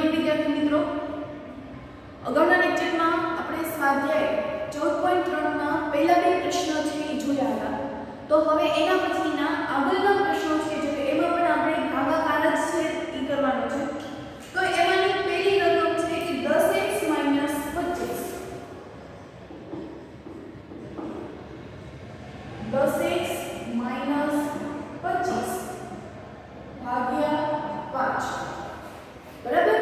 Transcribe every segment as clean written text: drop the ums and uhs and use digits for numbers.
Morning વિદ્યાર્થી મિત્રો, અગાઉના લેક્ચરમાં આપણે સ્વાધ્યાય 14.3 ના પહેલા બે પ્રશ્નો છે એ જોયા હતા. તો હવે એના પછીના આગળના પ્રશ્નો છે જે એમાં પણ આપણે ભાગાકાર જ છે એ કરવાનો છે. તો એમાંની પહેલી રકમ છે કે 10x - 25. 10x - 25 ભાગ્યા 5. બરાબર.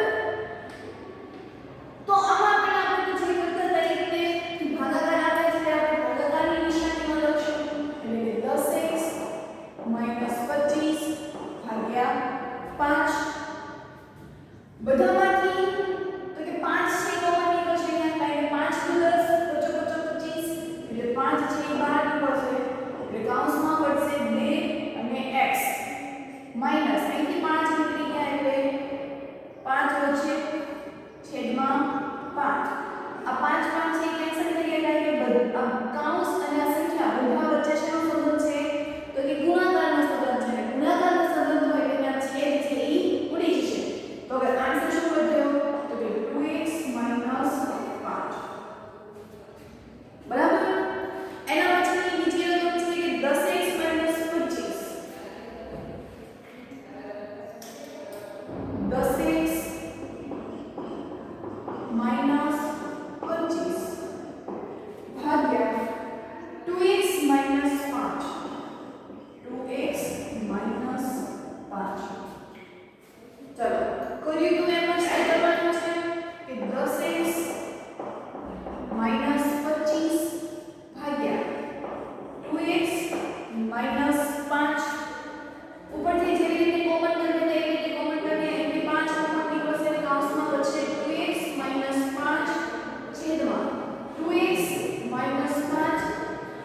તો આમાં પણ આપણે જે કરતા તરીકે ભાગાકાર આવે છે આપણે ભાગાકારની નિશાનીમાં લખશું. એટલે 10x - 25 ભાગ્યા 5. બધામાંથી તો કે 5 છે કોમન નીકળશે અહીંયા કારણ કે 5 * 10 = 25 એટલે 5 છે એ બહાર નીકળશે એટલે કૌંસમાં વધશે 2 અને x માઈનસ અહીંથી 5 નીકળી ગયા એટલે 5 વધશે છેદમાં 5. આ 5 5 છે કેન્સલ થઈ ગયા એટલે આ કૌંસ અને આ સંખ્યા બધા વચ્ચે શેનો સંબંધ છે તો કે ગુણાકારનો સંબંધ છે. ગુણાકારનો સંબંધ હોય એટલે આ છેદ છે એ ઉડી જશે. તો હવે આન્સર શું વધ્યો તો કે 2x - 5. બરાબર. એના પછીની બીજી રકમ છે કે 10x - 25. 10x - 25 ભાગ્યા 2x - 5. 2x - 5. ચલો કર્યું તો એમ જ શું કરવાનું છે કે 10x - 25 ભાગ્યા 2x - 5. ઉપરથી જેવી રીતે કોમન કરીએ તો એવી રીતે કોમન કરીએ એટલે 5 કોમન નીકળશે એટલે કૌંસમાં બચશે 2x - 5 છેદમાં 2x - 5.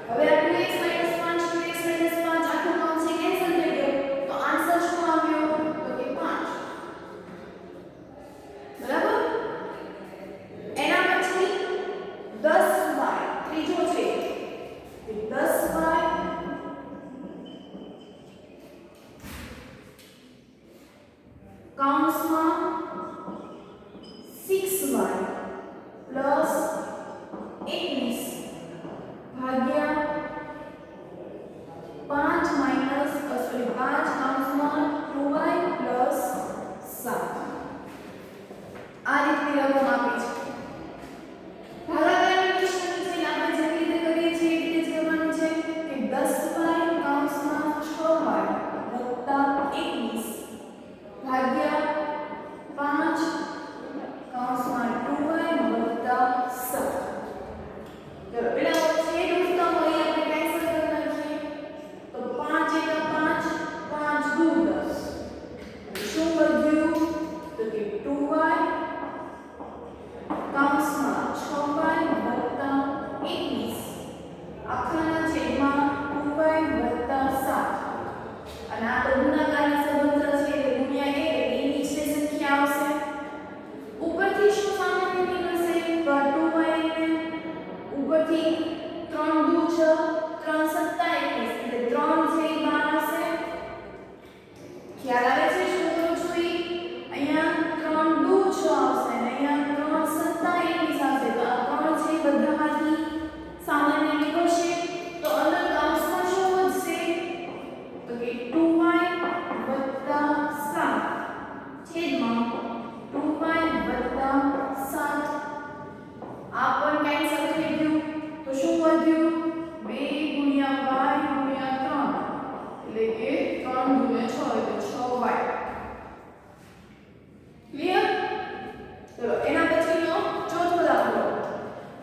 હવે આ 2x - 5 2x - 5 આખો કૌંસ કેન્સલ થઈ ગયો તો આન્સર શું આવ્યો તો કે 5. બરાબર. એના પછી 10y ત્રીજો છે કે 10y કૌંસમાં 6y પ્લસ 21 ભાગ્યા 5 માઈનસ 5 કૌંસમાં 2y પ્લસ 7. આ રીતની રકમ આપી છે. ભાગાકારની નિશાની છે આપણે જેવી રીતે કરીએ છીએ એ રીતે જ કરવાનું છે કે 10y કૌંસમાં 6y વત્તા 21 ભાગ્યા 5 કૌંસમાં 2y વત્તા 7. ચલો પેલા છેદ ઉડતા હોય આપણે કેન્સલ કરી નાખીએ તો 5 * 5 5 × 10 શું વધ્યું તો કે 2y કૌંસમાં 6y વત્તા 21 આખાના છેદમાં 2y વત્તા 7. અને આ તો ગુણાકારના સંબંધ છે એટલે ગુણ્યા 1 એટલે એ નીચે સંખ્યા આવશે. ઉપરથી શું સામાન્ય નીકળશે તો આ 2y ને ઉપરથી 3 × 2 = 6 3 + 7 = 21 એટલે 3 છે એ બહાર આવશે. ખ્યાલ આવે છે શું કરું છું એ અહીંયા 3 × 2 = 6 આવશે અને અહીંયા 3 + 7 = 21 આવશે. તો આ 3 છે બધામાંથી સામાન્ય નીકળશે તો અંદર કૌંસમાં શું વધશે તો કે 2y વત્તા 7 છેદમાં 2y વત્તા 7. આ પણ કેન્સલ થઈ ગયું તો શું વધ્યું 2 × y × 3 એટલે કે 3 × 6 એટલે 6y. ક્લિયર. ચલો એના પછીનો ચોથો દાખલો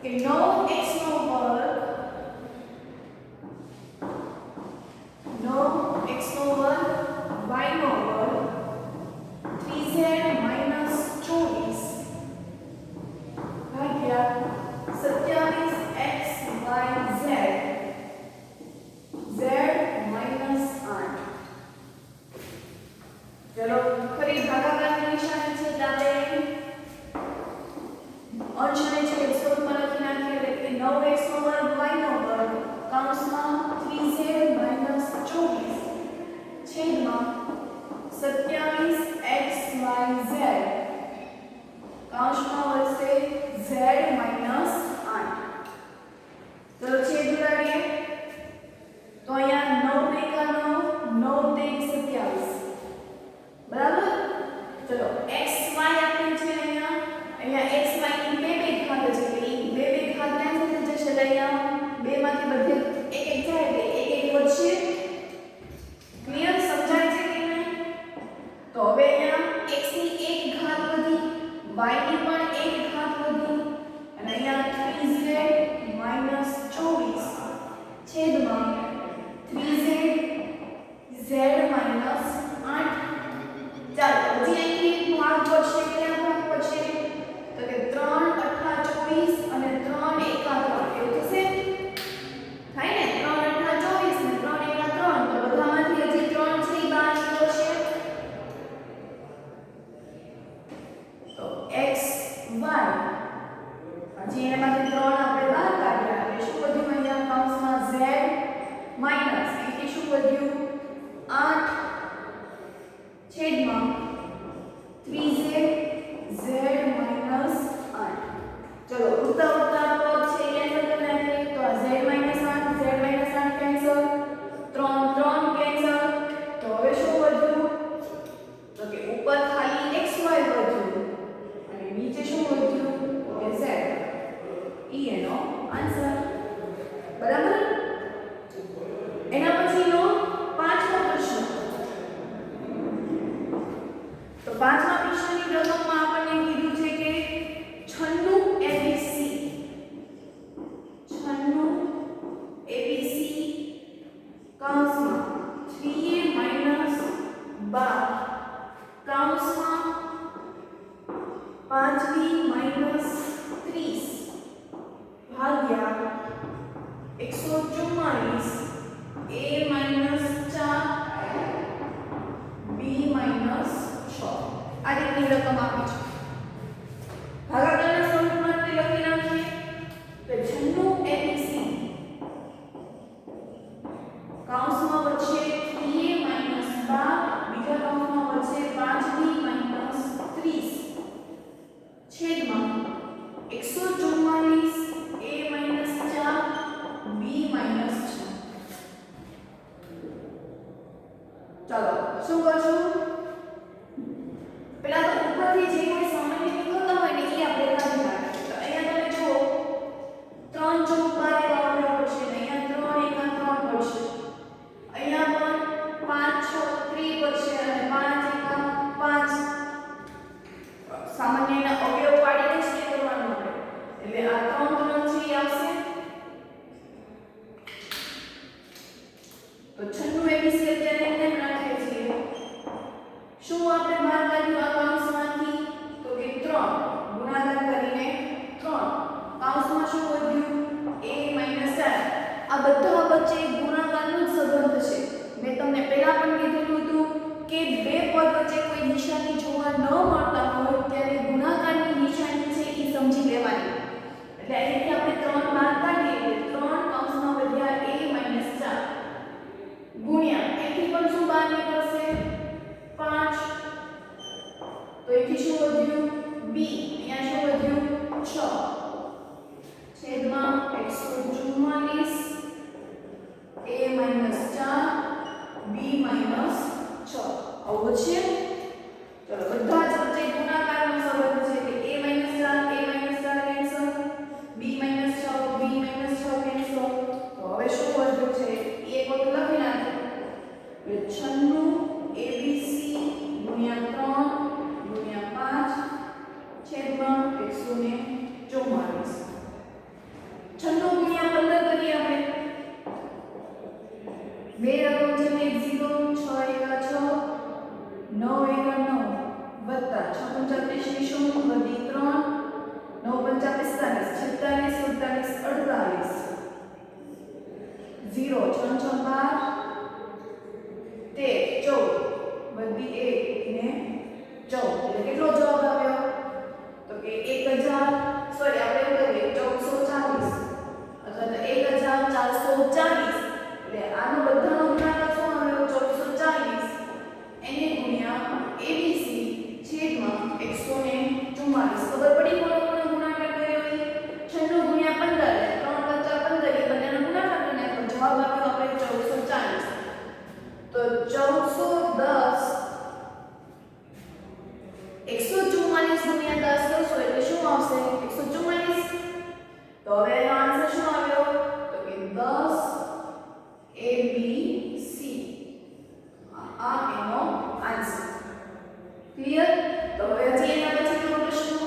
કે 9x નો વર્ગ 9x નો વર્ગ y નો વર્ગ 3z - 24 ભાગ્યા 27x y z z - 8. ચલો ફરી ભાગાકારની નિશાની છે એટલે આપણે y ની પણ એક ઘાત વધી અને અહીંયા 3z minus 24 છેદમાં 3z z minus 8. ચાલો હજી અહીંથી ભાગ પડશે ક્યાં ભાગ પડશે તો કે 3 અઠ્ઠા 24 અને 3 એકા 3 એવું થશે થાય ને 3 અઠ્ઠા 24 ને 3 એકા 3 તો બધામાંથી હજી 3 છે એ બહાર નીકળશે તો x y હજી એમાંથી 3 આપણે બહાર કાઢ્યા એટલે શું વધ્યું અહીંયા કૌંસમાં z માઈનસ અહીંથી શું વધ્યું 8 છેદમાં 3z z minus 8. ચલો ઉડતા ઉડતા પદ છે કેન્સલ કરી નાખીએ તો આ z minus 8 z minus 8 cancel 3 3 cancel તો હવે શું વધ્યું તો કે ઉપર ખાલી xy વધ્યું અને નીચે શું વધ્યું તો કે z ઈ એનો આન્સર બરાબર. એના પછીનો પાંચમો પ્રશ્ન તો પાંચમા પ્રશ્નની રકમમાં આપણને કીધું છે કે 96 ABC કૌંસમાં 3a minus 12 કૌંસમાં 5b minus 30 ભાગ્યા 144 a minus 4 b minus 6 આ રીતની રકમ આપી છે. ભાગાકારના સ્વરૂપમાં તે લખી નાખીએ તો 96 ABC કૌંસમાં વચ્ચે 3a minus 12 બીજા કૌંસમાં વચ્ચે 5b minus 30 છેદમાં 144 a minus 4 b minus 6. ચાલો શું કરશું પેલા તો ઉપરથી જે કોઈ સામાન્ય નીકળતા હોય ને એ આપણે કાઢી નાખીએ તો અહીંયા તમે જુઓ 3 ચોક 12 વાળો પડશે ને અહીંયા 3 એકા 3 પડશે અહીંયા પણ 5 6 3 પડશે અને 5 એકા 5 સામાન્ય એના અવયવ પાડીને જ તે કરવાનું આપણે એટલે આ 3 3 છે એ આવશે તો 96 ABC અત્યારે એમ રાખીએ છીએ શું આપણે બહાર કાઢ્યું આ કૌંસમાંથી તો કે 3 ગુણાકાર કરીને 3 કૌંસમાં શું વધ્યું a minus 4 આ બધા વચ્ચે ગુણાકારનો જ સંબંધ છે. મેં તમને પહેલા પણ કીધું હતું કે બે પદ વચ્ચે કોઈ નિશાની જોવા ન મળતા હોય ત્યારે ગુણાકારની નિશાની છે એ સમજી લેવાની. એટલે અહીંથી આપણે 3 બહાર કાઢીએ એટલે 3 કૌંસમાં વધ્યા a minus 4 ગુણ્યા અહીંથી પણ શું બહાર નીકળશે 5 તો અહીંથી શું વધ્યું b અહીંયા શું વધ્યું 6 છેદમાં 144 a minus 4 b minus 6 આવું છે. ચલો બધા જ વચ્ચે ગુણાકારનો સંબંધ છે કે a minus 4 cancel b minus 6 b minus 6 cancel તો હવે શું વધ્યું છે એ એક વખત લખી નાખો એટલે 96 ABC ગુણ્યા 3 ગુણ્યા 5 છેદમાં 144 96 ગુણ્યા 15 કરીએ આપણે બે રકમ છે ને 0 6 એકા 6 9 એકા 9 વત્તા 6 પંચા 30 શું વધી 3 9 પંચા 45 46 47 48 0 6 6 12 13 14 વધી 1 ને 14 એટલે કેટલો જવાબ આવ્યો તો કે 1000 સોરી આપણે એવું કહીએ 1440 અથવા તો 1440 એટલે આનો બધાનો ગુણાકાર શું આવ્યો 1440 એને ગુણ્યા ABC છેદમાં 144 ખબર પડી કોનો કોનો ગુણાકાર કર્યો એ 96 ગુણ્યા 15 એટલે 3 5 15 એ બંનેનો ગુણાકાર કરીને તો જવાબ આવ્યો આપણે 1440 તો 1410 144 ગુણ્યા 10 કરશો એટલે શું આવશે 144 તો હવે એનો આન્સર શું આવ્યો તો કે 10 ABC આ એનો આન્સર ક્લિયર. તો હવે હજી એના પછીનો પ્રશ્ન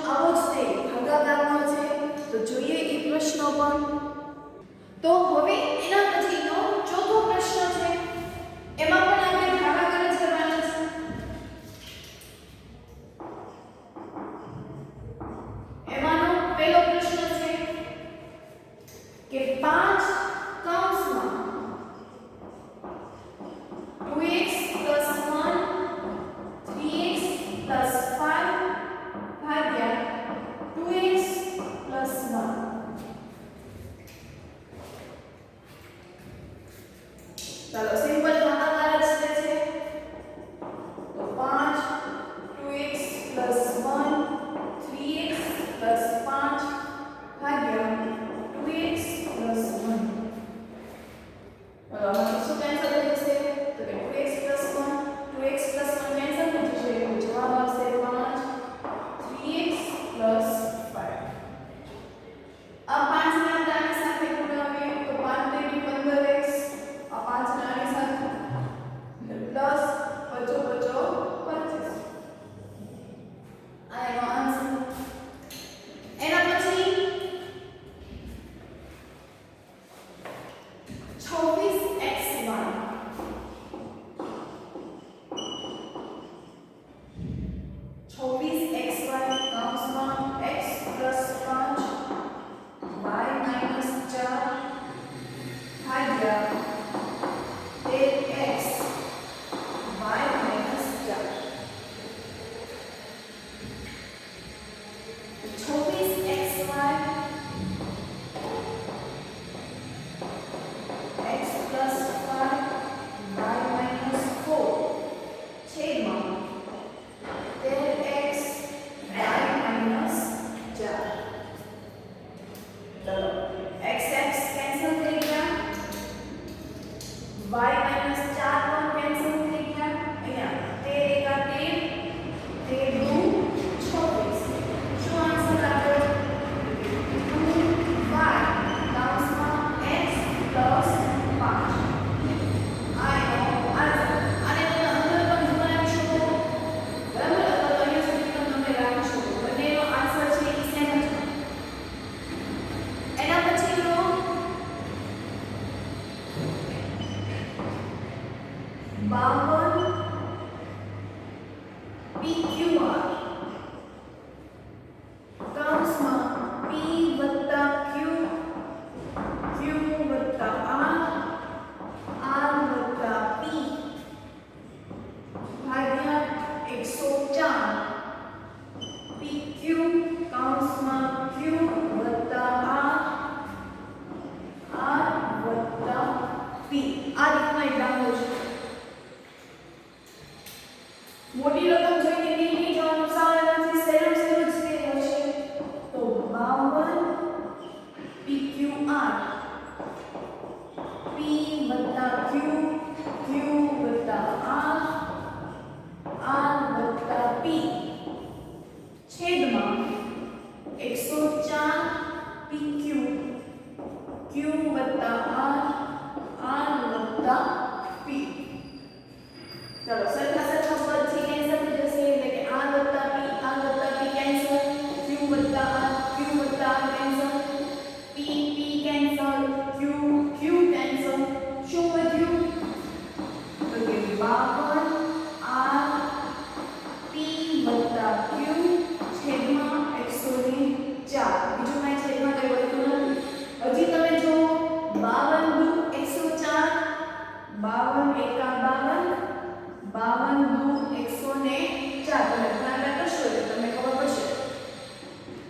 છેદમાં 104 PQ Q વત્તા R વત્તા P. ચલો સરખા સરખા પદ છે કેન્સલ થઈ જશે એટલે કે R વત્તા P કેન્સલ, Q વત્તા R cancel, P cancel, Q cancel. શું વધ્યું? તો કે 52 R P વત્તા Q છેદમાં 104. બીજું કાંઈ છેદમાં કંઈ વધતું નથી. હજી તમે જો 52 દુ 104, 52 એકા 52, 52 દુ 104. તમે ભાગાકાર કરશો એટલે તમને ખબર પડશે.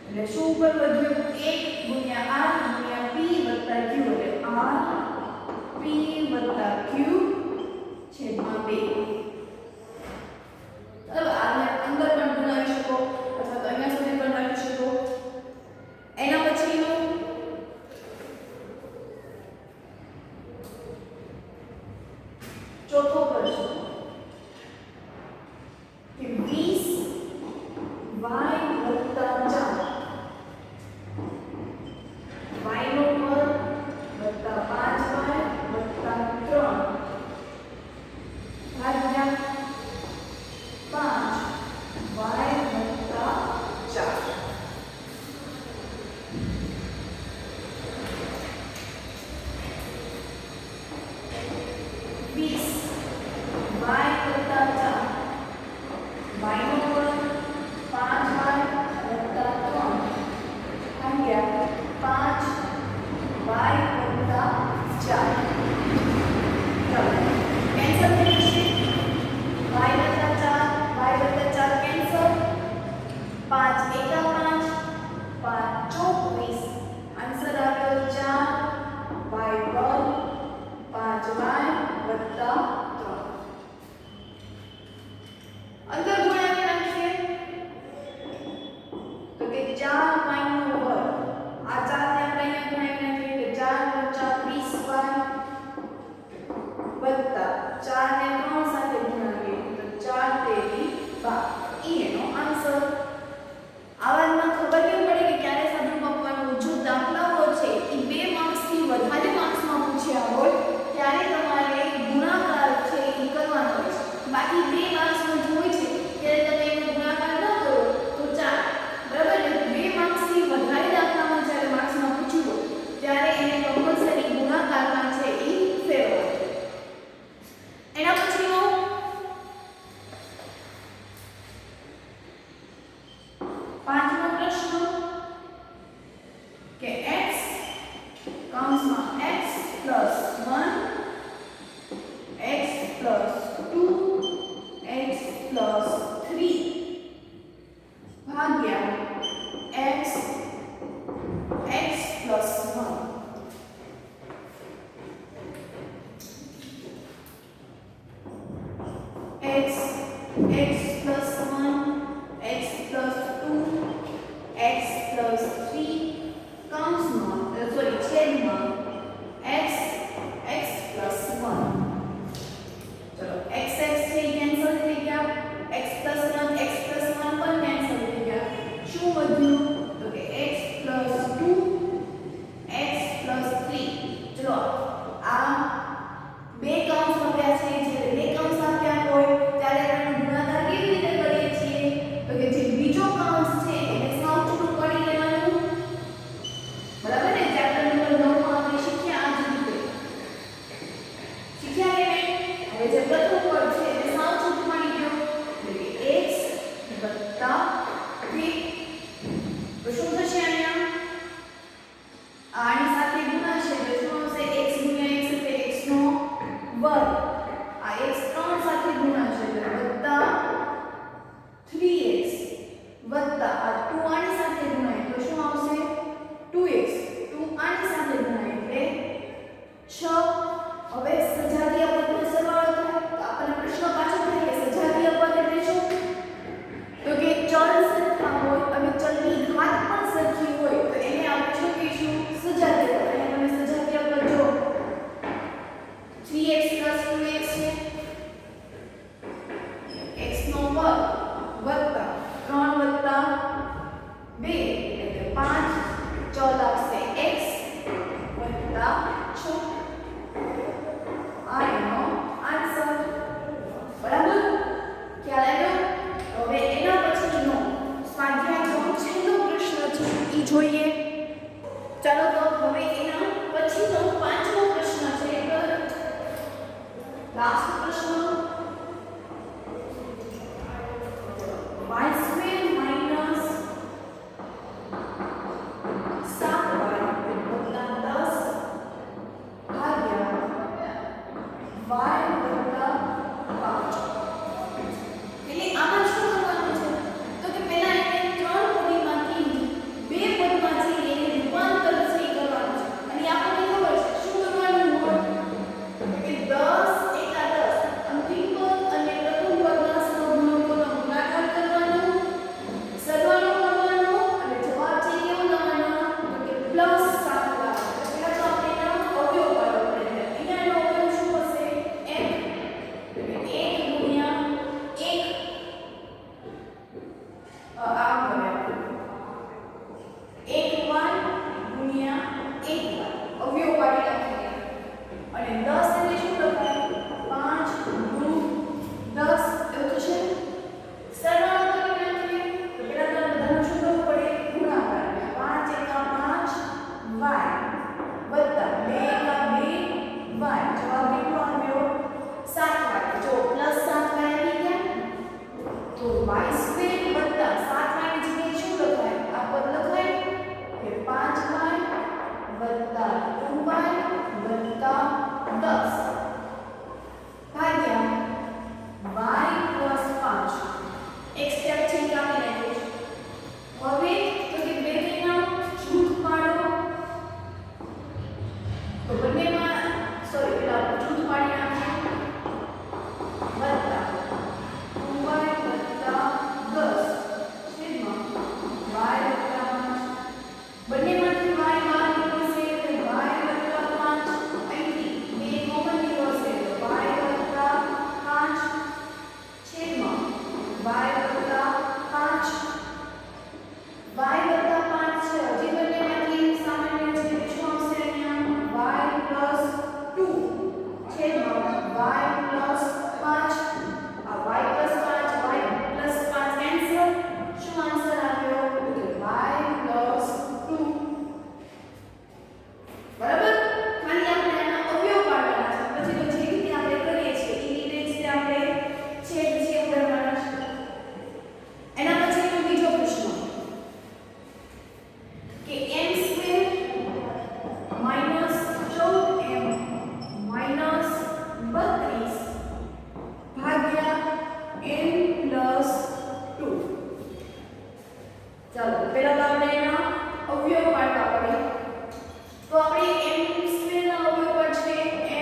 એટલે શું ઉપર વધ્યું? 1 ગુણ્યા R ગુણ્યા P વત્તા Q એટલે R P વત્તા Q છેદમાં 2. ચાલો આને અંદર પણ ગુણાવી શકો અથવા તો અહીંયા સુધી પણ રાખી શકો. એના પછીનું ચોથો પ્રશ્ન કે 20 y વત્તા 4 y નો વર્ગ વત્તા 5y વત્તા 3 ભાગ્યા 5y વત્તા 4. અંદર ગુણાકાર નાખીએ તો કે 4y નો વર્ગ. આ 4 ને આપણે અહીંયા ગુણાવી નાખીએ કે 4 × 20y વત્તા 4 ને 3 સાથે ગુણાવીએ તો 4 તેરી 12. એનો આન્સર. આવામાં ખબર કેમ પડે કે ક્યારે સાદુરૂપ આપવાનું? જો દાખલાઓ છે એ 2 માર્ક્સ થી વધારે માર્ક્સમાં પૂછ્યા હોય ત્યારે તમારે ગુણાકાર છે એ કરવાનો હોય છે. બાકી 2 માર્ક્સમાં જો હોય છે ત્યારે તમે એનો ગુણાકાર ન કરો તો ચાલે. બરાબર ને? 2 માર્ક્સ થી વધારે દાખલામાં જ્યારે માર્ક્સમાં પૂછ્યું હોય ત્યારે એને કમ્પલસરી ગુણાકારમાં છે એ ફેરવવાનો. એના પછીનો પાંચમો પ્રશ્ન કે x કૌંસમાં x + 1 x + 2 x + 3 ભાગ્યા x + 1. x + 1 x + 2 x + 3 કૌંસમાં છેદમાં x + 1. ચલો x છે કેન્સલ થઈ ગયા, x + 1 પણ કેન્સલ થઈ ગયા. શું વધ્યું? તો કે x + 2 x + 3. ચલો આ બે કૌંસ આપ્યા છે. જ્યારે બે કૌંસ આપ્યા હોય ત્યારે આપણે ગુણાકાર કેવી રીતે કરીએ છીએ? તો કે જે બીજો કૌંસ છે એને સાવ છૂટું પાડી લેવાનું. બરાબર ને? ચેપ્ટર નંબર 9 માં આપણે શીખ્યા આ જ રીતે. શીખ્યા કે નહીં? હવે જે પ્રથમ પદ છે એને સાવ છૂટું પાડી દો એટલે કે x + 3. તો શું થશે? અહીંયા આની સાથે ગુણાશે એટલે શું આવશે? x × x એટલે x નો વર્ગ. આ x 3 સાથે ગુણાશે એટલે વત્તા 3x વત્તા આ 2 આની સાથે ગુણાય તો શું આવશે? 2x. 2 આની સાથે ગુણાય એટલે 6. હવે સજાતીય પદનો સરવાળો થાય તો આપણને પ્રશ્ન પાછો થાય કે સજાતીય પદ એટલે શું? તો કે ચલ સરખા હોય અને ચલની ઘાત પણ સરખી હોય તો એને આપણે શું કહીશું? સજાતીય પદ. અહીંયા તમે સજાતીય પદ જો 3x + 2x છે, x નો વર્ગ વત્તા 3 વત્તા જોઈએ. ચાલો તો હવે એના પછીનો પાંચમો પ્રશ્ન છે. લાસ્ટ પ્રશ્ન y સ્ક્વેર માઈનસ 7y વત્તા 10 ભાગ્યા y વત્તા 5. એટલે આમાં શું કરવાનું છે તો કે પહેલા એને ત્રણ પદમાંથી બે પદમાંથી એને રૂપાંતર છે કરવાનું છે. અને આપણને ખબર છે શું કરવાનું હોય કે 10 એકા 10 અંતિમ પદ અને પ્રથમ પદના સહગુણકોનો ગુણાકાર કરવાનો, સરવાળો કરવાનો અને જવાબ છે કેવો લાવવાનો તો કે +7 લાવવાનો. પહેલા તો આપણે એના અવયવ પાડવો પડે. અહીંયાનો અવયવ શું હશે m એટલે 1 ગુણ્યા 1 આ બરાબર 1y ગુણ્યા 1y અવયવ પાડી નાખીએ. અને 10 એટલે શું લખાય 5 ગુણ 10 એવું તો છે. સરવાળો કરી નાખીએ તો પહેલા તો બધાનો શું કરવું પડે ગુણાકાર. 5 એકા 5y વત્તા 2 એકા 2y જવાબ કેટલો આવ્યો 7y. જો +7y આવી ગયા તો y સ્ક્વેર વત્તા 7y ની જગ્યાએ શું લખાય આ પદ લખાય કે 5y વત્તા 2y વત્તા 10 ભાગ્યા y + 5. એક સ્ટેપ છે કે આપણે લખીએ છીએ. હવે તો કે બેના જૂથ પાડો તો બંનેમાં સોરી પેલા જૂથ પાડી નાખીએ વત્તા 2y વત્તા 10 છેદમાં y વત્તા 5. બંનેમાંથી y બહાર નીકળશે એટલે y વત્તા 5. અહીંથી 2 કોમન નીકળશે તો y વત્તા 5 છેદમાં y વત્તા 5. y વત્તા 5 છે હજી બંનેમાંથી સામાન્ય છે એટલે શું આવશે અહીંયા y + 2 છેદમાં y + 5. આ y + 5 કેન્સલ. શું આન્સર આવ્યો તો કે y + 2. બરાબર. ખાલી આપણે આના અવયવ પાડવાના છે. પછી તો જે રીતે આપણે કરીએ છીએ એ રીતે જ આપણે છેદ છે ઉડાડવાના છે. એના પછીનો બીજો પ્રશ્ન કે m² - 14m - 32 ભાગ્યા n + 2. ચાલો પહેલા તો આપણે એના અવયવ પાડવા પડે. તો આપણે m² ના અવયવ પડશે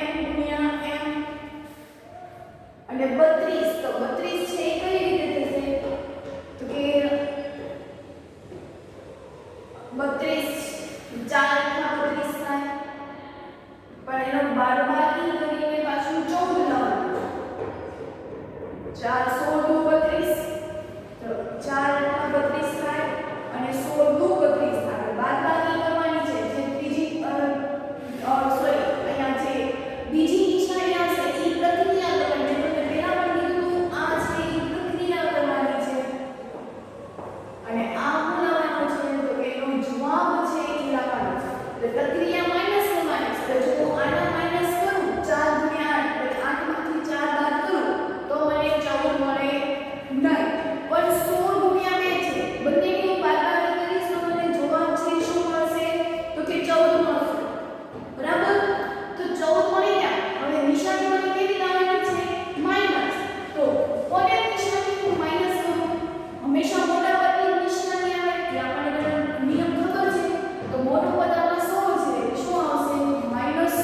m ગુણ્યા m અને 32. તો 32 છે એ કઈ રીતે થશે તો કે 32 4 ના 32 થાય પણ એનો બાદબાકી કરીને પાછું 14 લાવવાનું. 4 16 32 તો 4 ના 32 થાય અને 16 દુ 32 થાય. બાદબાકી કરવાની છે. જે ત્રીજી સોરી અહીંયા જે બીજી નિશાની આવશે એ પ્રક્રિયા કરવાની છે. તો પહેલા પણ કીધું આ છે એ પ્રક્રિયા કરવાની છે અને આ બોલાવવાનો છે તો કે એનો જવાબ છે એ લાવવાનો છે. એટલે પ્રક્રિયા માઈનસ કરવાની છે. તો જો આના માઈનસ કરું 4 ગુણ્યા 8 એટલે 8 માંથી 4 બાદ કરું તો મને 14 મળે નહીં. પણ 16 ગુણ્યા 2 છે. બંનેની બાદબાકી કરીશ તો મને જવાબ છે શું મળશે તો કે 14 મળશે. બરાબર. તો 14 મળી ગયા. હવે નિશાની મને કેવી લાવવાની છે માઈનસ. તો કોને નિશાની હું માઈનસ કરું હંમેશા મોટા પદની નિશાની આવે એટલે આપણને નિયમ ખબર છે. તો મોટો પદ આપણે 16 છે એટલે શું આવશે -16 +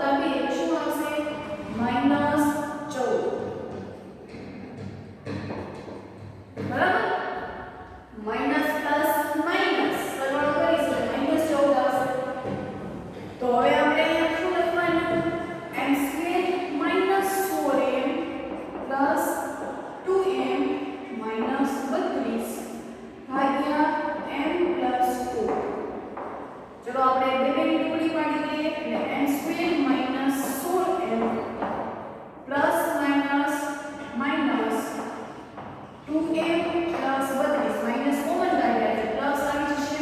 2 એટલે શું આવશે -14. બરાબર. માઈનસ પ્લસ માઈનસ સરવાળો કરીશું એટલે -14 આવશે. તો હવે આપણે અહીંયા શું લખવાનું m² - 16m + 2m - 32 ભાગ્યા m + 4. ચલો આપણે બે ની ટુકડી પાડી દઈએ એટલે m² - 16m plus minus minus 2m + 32 minus common કાઢ્યા એટલે પ્લસ આવી જશે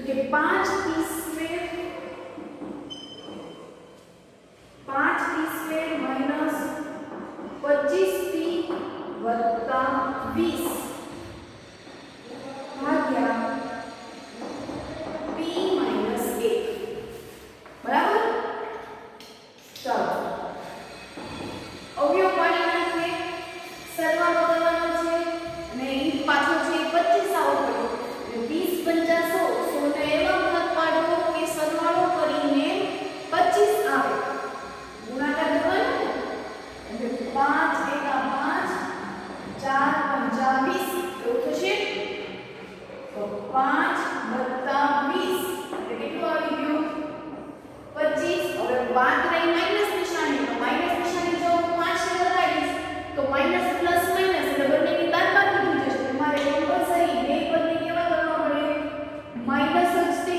કે 5p સ્ક્વેર માઈનસ 25p વત્તા 20 ભાગ્યા p માઈનસ 1 બરાબર. ચાલો અવયવ પાડી નાખીએ. સરવાળો કરવાનો છે અને ઈ પાછો છે 25 આવો પડ્યો એટલે 20 50 100 ને એવા ભાગ પાડો કે સરવાળો કરીને 25 આવે. ગુણાકાર કરવાનો ને એટલે 5 એકા 5 4 પંચા 20 એવું થશે. તો 5 વત્તા 20 એટલે કેટલું આવી ગયું 25. હવે વાત રહી માઈનસ નિશાની તો માઈનસ નિશાની જો 5 ને લગાડીશ તો માઈનસ પ્લસ માઈનસ એટલે બંનેની બાદબાકી થઈ જશે. તમારે કમ્પલસરી બે પદને કેવા કરવા પડે માઈનસ જ છે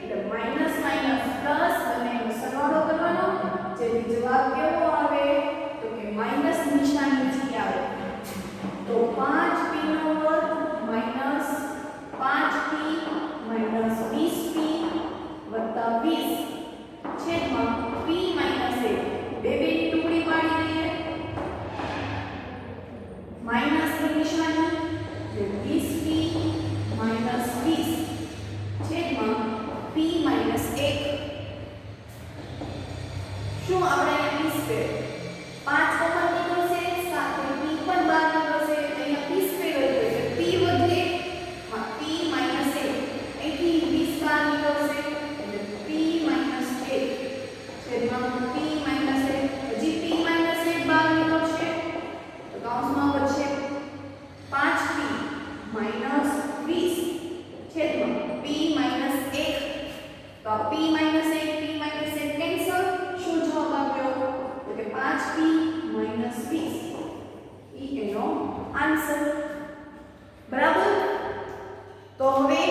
એટલે માઈનસ માઈનસ પ્લસ બંનેનો સરવાળો કરવાનો જેથી જવાબ કેવો આવે તો કે માઈનસ નિશાની થી આવે. તો 5p નો વર્ગ માઈનસ 5p માઈનસ 20p વત્તા 20 છેદમાં p માઈનસ 1 બે ની ટુકડી પાડી દઈએ. માઈનસ ની નિશાની એટલે 20p માઈનસ 20 છેદમાં p માઈનસ 1. શું આપણે p સ્ક્વેર 5 કોમન નીકળશે સાથે p પણ બહાર નીકળશે એટલે અહીંયા p સ્ક્વેર હોય એટલે p વધે હા p માઈનસ 1 અહીંથી 20 બહાર નીકળશે એટલે p માઈનસ 1 છેદમાં p માઈનસ 1 હજી p માઈનસ 1 બહાર નીકળશે તો કૌંસમાં બચશે 5p માઈનસ 20 છેદમાં p માઈનસ 1. તો p minus 1 p minus 1 cancel. શું જવાબ આવ્યો તો કે 5p માઈનસ 20 ઈ એનો આન્સર. બરાબર. તો હવે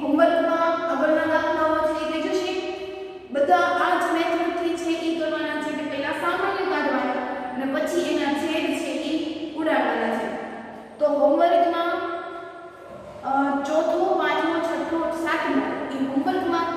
હોમવર્કમાં આગળના દાખલાઓ છે કે જશે બધા આ જ મેથડથી છે ઈ કરવાના છે કે પહેલા સામાન્ય કાઢવાના અને પછી એના છેદ છે ઈ ઉડાડવાના છે. તો હોમવર્કમાં ચોથો પાંચમો છઠ્ઠો સાતમો ઈ હોમવર્કમાં